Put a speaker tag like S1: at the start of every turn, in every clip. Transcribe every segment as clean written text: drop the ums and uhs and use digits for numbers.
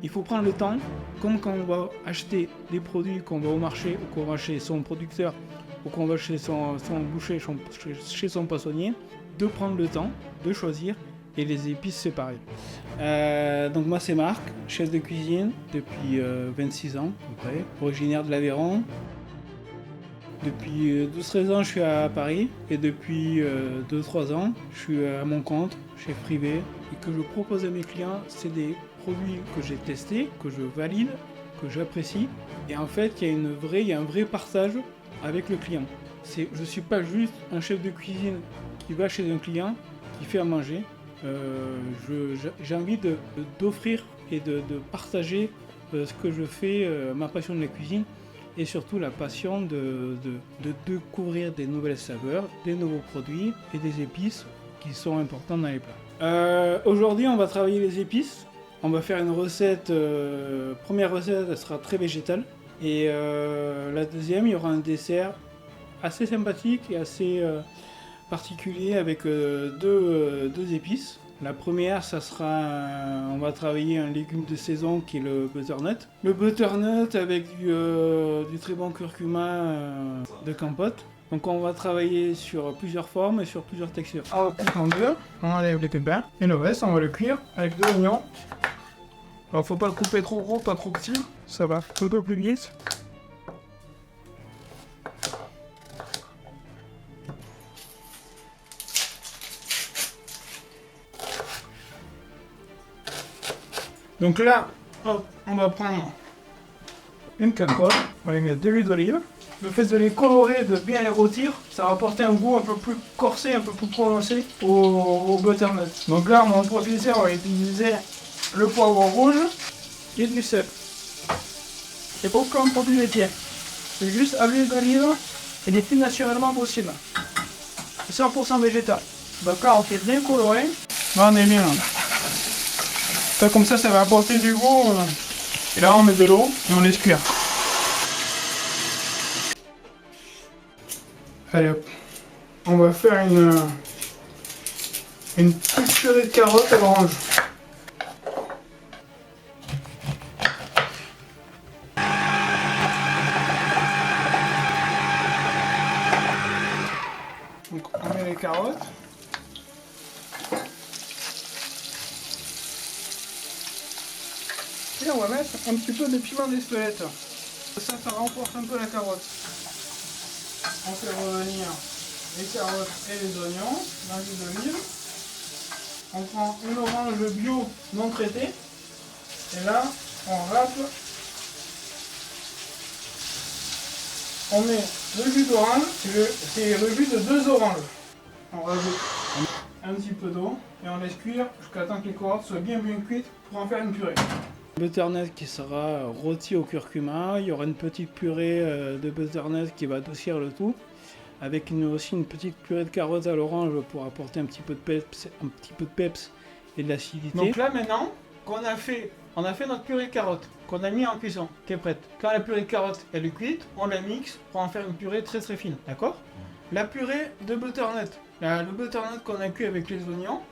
S1: Il faut prendre le temps, comme quand on va acheter des produits, qu'on va au marché ou qu'on va chez son producteur ou qu'on va chez son boucher, chez son poissonnier, de prendre le temps de choisir et les épices séparées. Donc moi c'est Marc, chef de cuisine depuis 26 ans à peu près, originaire de l'Aveyron. Depuis 12-13 ans je suis à Paris et depuis 2-3 ans je suis à mon compte, chef privé, et que je propose à mes clients, c'est des produits que j'ai testés, que je valide, que j'apprécie. Et en fait il y a un vrai partage avec le client. Je suis pas juste un chef de cuisine qui va chez un client, qui fait à manger. J'ai envie d'offrir et de partager ce que je fais, ma passion de la cuisine et surtout la passion de découvrir des nouvelles saveurs, des nouveaux produits et des épices qui sont importants dans les plats. Aujourd'hui on va travailler les épices, on va faire une recette, première recette elle sera très végétale et la deuxième il y aura un dessert assez sympathique et assez particulier avec deux épices. La première, ça sera, on va travailler un légume de saison qui est le butternut. Le butternut avec du très bon curcuma de Campote. Donc on va travailler sur plusieurs formes et sur plusieurs textures. On coupe en deux, on enlève les pépins et le reste on va le cuire avec 2 oignons. Alors faut pas le couper trop gros, pas trop petit, ça va un peu plus vite. Donc là, hop, on va prendre une casserole, on va y mettre de l'huile d'olive. Le fait de les colorer, de bien les rôtir, ça va apporter un goût un peu plus corsé, un peu plus prononcé au butternut. Donc là, on va utiliser le poivre rouge et du sel. C'est pas comme produit laitier. C'est juste à l'huile d'olive et des fils naturellement possibles. C'est 100% végétal. Donc là, on fait bien colorer. Là, on est bien. Ça, comme ça va apporter du goût. Et là, on met de l'eau et on laisse cuire. Allez hop. On va faire une petite purée de carottes à l'orange. Donc, on met les carottes. Et on va mettre un petit peu de piment d'Espelette. Ça renforce un peu la carotte. On fait revenir les carottes et les oignons dans l'huile d'olive. On prend une orange bio non traitée. Et là, on râpe. On met le jus d'orange. C'est le jus de 2 oranges. On rajoute un petit peu d'eau et on laisse cuire jusqu'à temps que les carottes soient bien cuites pour en faire une purée. Butternut qui sera rôti au curcuma, il y aura une petite purée de butternut qui va adoucir le tout, avec aussi une petite purée de carottes à l'orange pour apporter un petit peu de peps et de l'acidité. Donc là maintenant, on a fait notre purée de carottes, qu'on a mis en cuisson, qui est prête. Quand la purée de carottes elle est cuite, on la mixe pour en faire une purée très très fine, d'accord? La purée de butternut, le butternut qu'on a cuit avec les oignons,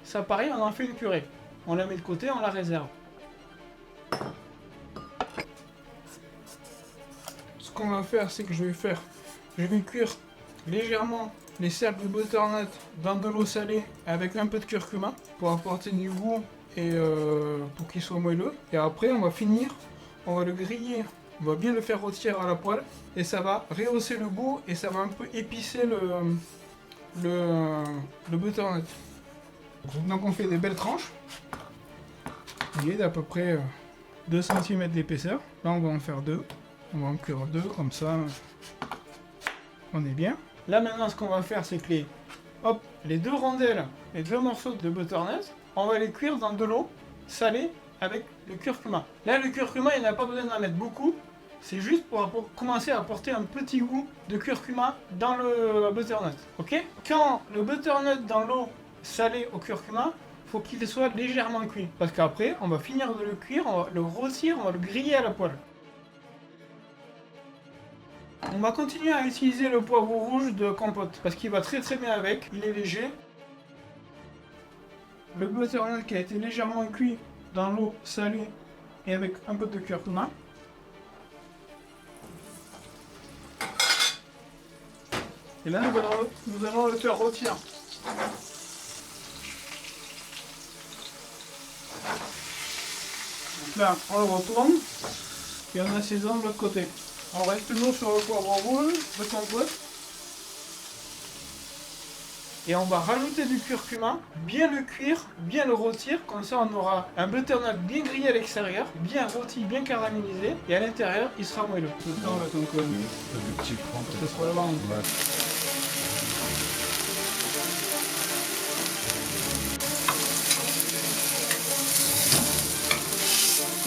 S1: ça pareil, on en fait une purée. On la met de côté, on la réserve. Ce qu'on va faire, c'est que je vais cuire légèrement les cercles de butternut dans de l'eau salée avec un peu de curcuma pour apporter du goût et pour qu'il soit moelleux. Et après, on va le griller, on va bien le faire rôtir à la poêle et ça va rehausser le goût et ça va un peu épicer le butternut. Donc on fait des belles tranches, d'à peu près 2 cm d'épaisseur. Là on va en faire 2. On va en cuire 2 comme ça. On est bien. Là maintenant ce qu'on va faire c'est que les 2 rondelles, les 2 morceaux de butternut, on va les cuire dans de l'eau salée avec le curcuma. Là le curcuma il n'a pas besoin d'en mettre beaucoup. C'est juste pour commencer à apporter un petit goût de curcuma dans le butternut. Ok? Quand le butternut dans l'eau salée au curcuma, faut qu'il soit légèrement cuit. Parce qu'après, on va finir de le cuire, on va le rôtir, on va le griller à la poêle. On va continuer à utiliser le poivre rouge de Campote parce qu'il va très très bien avec, il est léger. Le butternut qui a été légèrement cuit dans l'eau salée et avec un peu de curcuma. Et là, nous allons le faire rôtir. Donc là, on le retourne et on assaisonne de l'autre côté. On reste toujours sur le poivre rouge de compote. Et on va rajouter du curcuma, bien le cuire, bien le rôtir, comme ça on aura un butternut bien grillé à l'extérieur, bien rôti, bien caramélisé, et à l'intérieur il sera moelleux. Tout le temps là donc
S2: Le petit cran.
S1: ce sera le ventre.
S2: Ouais.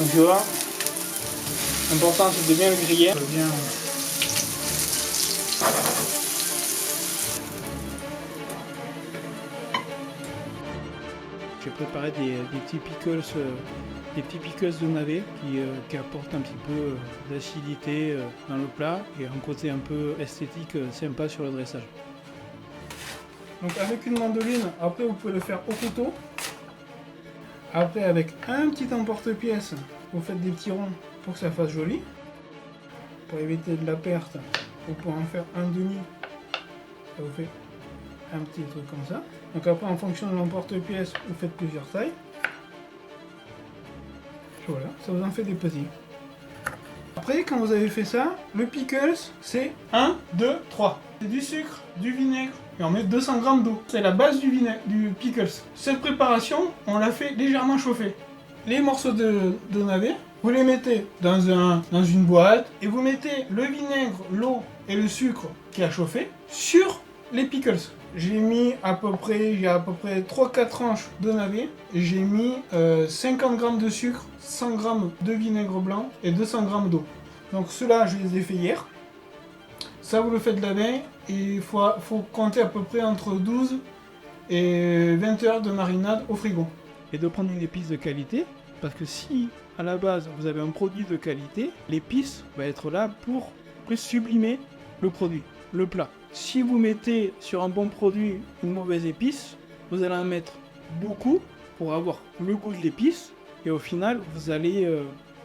S1: Donc tu vois, l'important c'est de bien le griller. Bien... J'ai préparé des petits pickles de navet qui apportent un petit peu d'acidité dans le plat et un côté un peu esthétique sympa sur le dressage. Donc avec une mandoline, après vous pouvez le faire au couteau. Après avec un petit emporte-pièce, vous faites des petits ronds pour que ça fasse joli. Pour éviter de la perte, vous pouvez en faire un demi. Ça vous fait un petit truc comme ça. Donc après en fonction de l'emporte-pièce, vous faites plusieurs tailles. Voilà, ça vous en fait des petits. Après quand vous avez fait ça, le pickles c'est 1, 2, 3. C'est du sucre, du vinaigre et on met 200 g d'eau. C'est la base du pickles. Cette préparation, on la fait légèrement chauffer. Les morceaux de navet, vous les mettez dans une boîte et vous mettez le vinaigre, l'eau et le sucre qui a chauffé sur les pickles. J'ai à peu près 3-4 tranches de navet. J'ai mis 50 g de sucre, 100 g de vinaigre blanc et 200 g d'eau. Donc ceux-là, je les ai fait hier. Ça, vous le faites la veille et il faut compter à peu près entre 12 et 20 heures de marinade au frigo. Et de prendre une épice de qualité, parce que si à la base vous avez un produit de qualité, l'épice va être là pour sublimer le produit, le plat. Si vous mettez sur un bon produit une mauvaise épice, vous allez en mettre beaucoup pour avoir le goût de l'épice et au final vous allez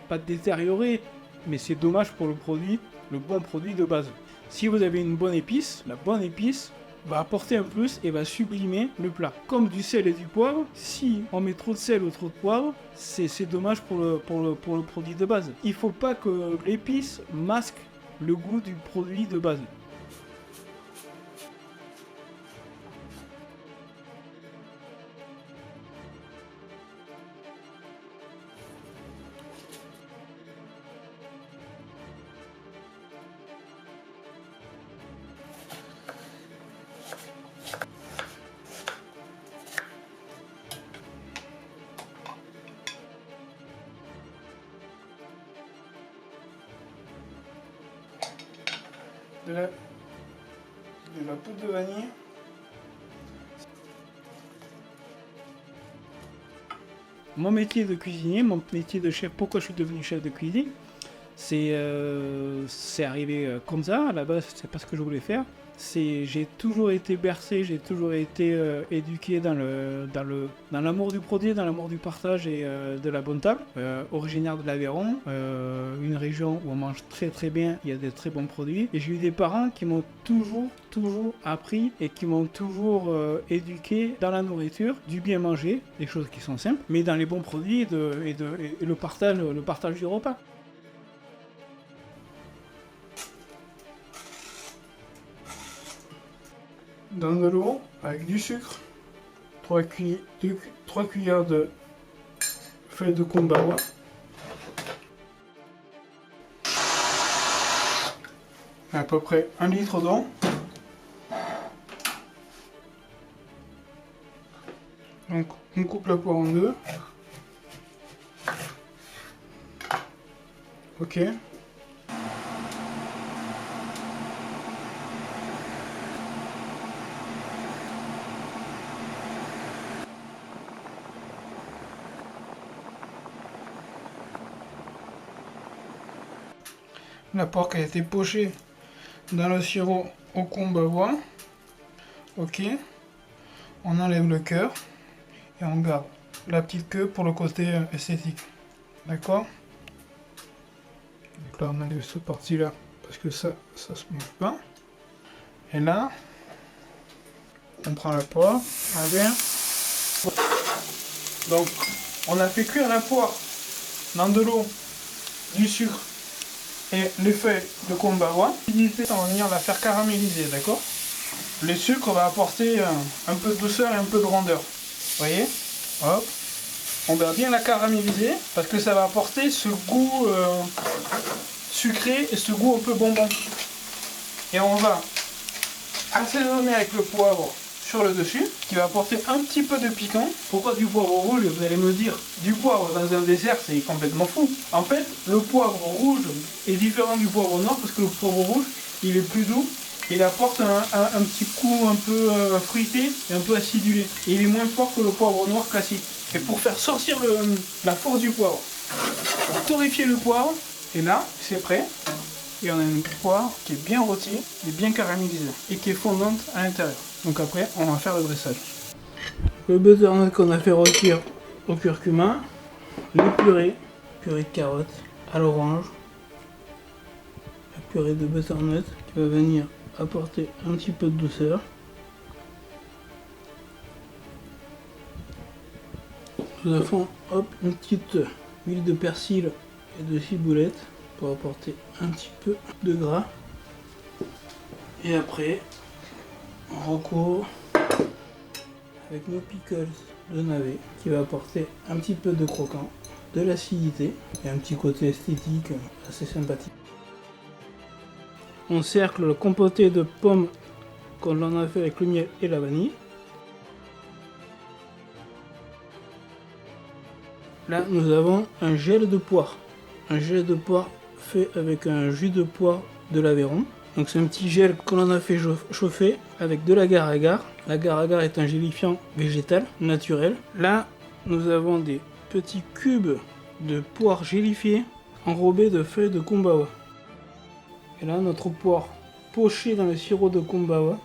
S1: pas détériorer, mais c'est dommage pour le produit, le bon produit de base. Si vous avez une bonne épice, la bonne épice va apporter un plus et va sublimer le plat. Comme du sel et du poivre, si on met trop de sel ou trop de poivre, c'est dommage pour le produit de base. Il ne faut pas que l'épice masque le goût du produit de base. De la poudre de vanille. Mon métier de cuisinier, mon métier de chef, pourquoi je suis devenu chef de cuisine, c'est arrivé comme ça, à la base c'est pas ce que je voulais faire. J'ai toujours été bercé, j'ai toujours été éduqué dans l'amour du produit, dans l'amour du partage et de la bonne table. Originaire de l'Aveyron, une région où on mange très très bien, il y a des très bons produits. Et j'ai eu des parents qui m'ont toujours appris et qui m'ont toujours éduqué dans la nourriture, du bien manger, des choses qui sont simples, mais dans les bons produits et le partage du repas. Dans de l'eau avec du sucre, 3 cuillères de feuilles de kombawa, à peu près 1 litre d'eau. Donc on coupe la poire en deux. Ok. La porc a été pochée dans le sirop au kombawa. Ok. On enlève le cœur et on garde la petite queue pour le côté esthétique. D'accord? Donc là, on enlève cette partie-là, parce que ça se mange pas. Et là, on prend la poire, un verre. Donc, on a fait cuire la poire dans de l'eau, du sucre et les feuilles de kombawa. L'idée, on va venir la faire caraméliser, d'accord? Le sucre va apporter un peu de douceur et un peu de rondeur. Vous voyez? Hop. On va bien la caraméliser parce que ça va apporter ce goût sucré et ce goût un peu bonbon. Et on va assaisonner avec le poivre sur le dessus, qui va apporter un petit peu de piquant. Pourquoi du poivre rouge? Vous allez me dire, du poivre dans un dessert, c'est complètement fou. En fait, le poivre rouge est différent du poivre noir parce que le poivre rouge, il est plus doux. Il apporte un petit coup un peu fruité et un peu acidulé. Et il est moins fort que le poivre noir classique. Et pour faire sortir la force du poivre, pour torréfier le poivre, et là, c'est prêt. Et on a une poire qui est bien rôtie et bien caramélisée et qui est fondante à l'intérieur. Donc après, on va faire le dressage. Le butternut qu'on a fait rôtir au curcuma, les purées de carottes à l'orange, la purée de butternut qui va venir apporter un petit peu de douceur. Nous avons une petite huile de persil et de ciboulette pour apporter un petit peu de gras. Et après, on recouvre avec nos pickles de navet qui va apporter un petit peu de croquant, de l'acidité et un petit côté esthétique assez sympathique. On cercle le compoté de pommes qu'on en a fait avec le miel et la vanille. Là, nous avons un gel de poire. Un gel de poire fait avec un jus de poire de l'Aveyron. Donc c'est un petit gel qu'on en a fait chauffer avec de l'agar-agar. L'agar-agar est un gélifiant végétal naturel. Là, nous avons des petits cubes de poire gélifiée enrobés de feuilles de kombawa. Et là, notre poire pochée dans le sirop de kombawa